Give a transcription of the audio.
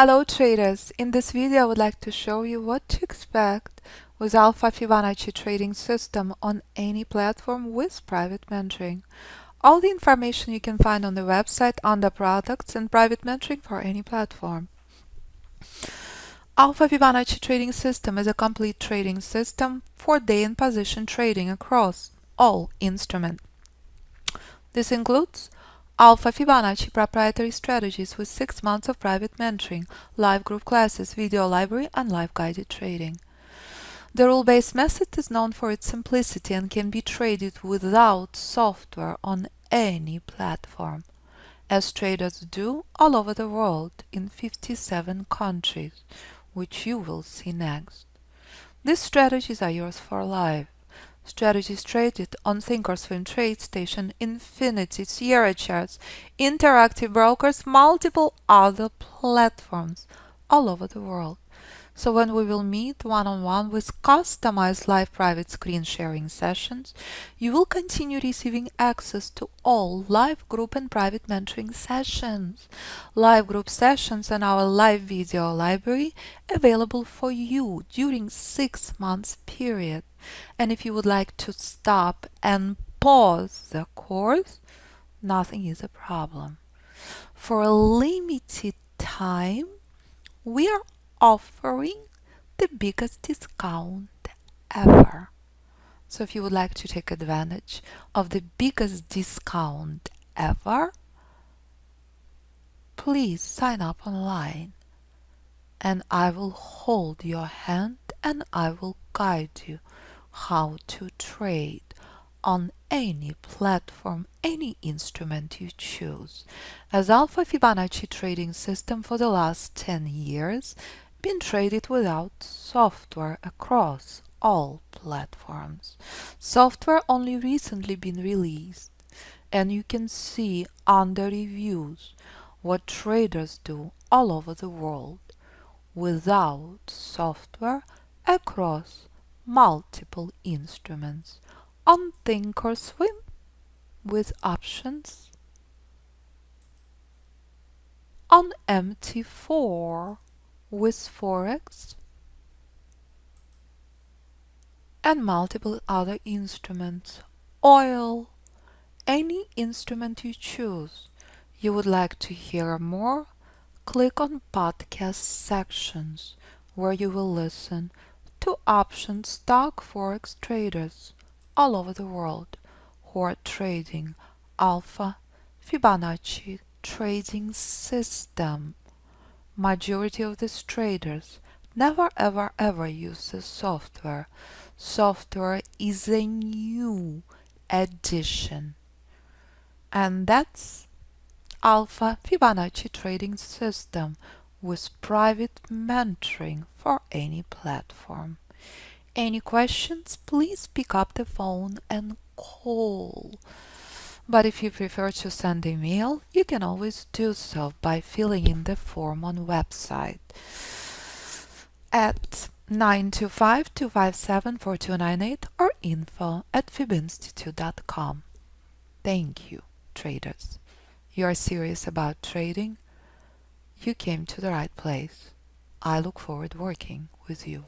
Hello traders, in this video I would like to show you what to expect with Alpha Fibonacci trading system on any platform with private mentoring. All the information you can find on the website under products and private mentoring for any platform. Alpha Fibonacci trading system is a complete trading system for day and position trading across all instruments. This includes Alpha Fibonacci proprietary strategies with 6 months of private mentoring, live group classes, video library, and live guided trading. The rule-based method is known for its simplicity and can be traded without software on any platform, as traders do all over the world in 57 countries, which you will see next. These strategies are yours for life. Strategies traded on Thinkorswim, TradeStation, Infinity, Sierra Charts, Interactive Brokers, multiple other platforms all over the world. So when we will meet one-on-one with customized live private screen sharing sessions, you will continue receiving access to all live group and private mentoring sessions. Live group sessions and our live video library available for you during 6 months period. And if you would like to stop and pause the course, nothing is a problem. For a limited time, we are offering the biggest discount ever. So if you would like to take advantage of the biggest discount ever, please sign up online and I will hold your hand and I will guide you how to trade on any platform, any instrument you choose. As Alpha Fibonacci trading system for the last 10 years been traded without software across all platforms. Software only recently been released, and you can see under reviews what traders do all over the world without software across multiple instruments on Thinkorswim with options, on MT4 with Forex, and multiple other instruments, oil, any instrument you choose. You would like to hear more? Click on podcast sections where you will listen to option stock Forex traders all over the world who are trading Alpha Fibonacci trading system. Majority of these traders never ever use the software. Software is a new addition, and that's Alpha Fibonacci trading system with private mentoring for any platform. Any questions, please pick up the phone and call. But if you prefer to send email, you can always do so by filling in the form on website at 925-257-4298 or info@fibinstitute.com. Thank you, traders. You are serious about trading? You came to the right place. I look forward working with you.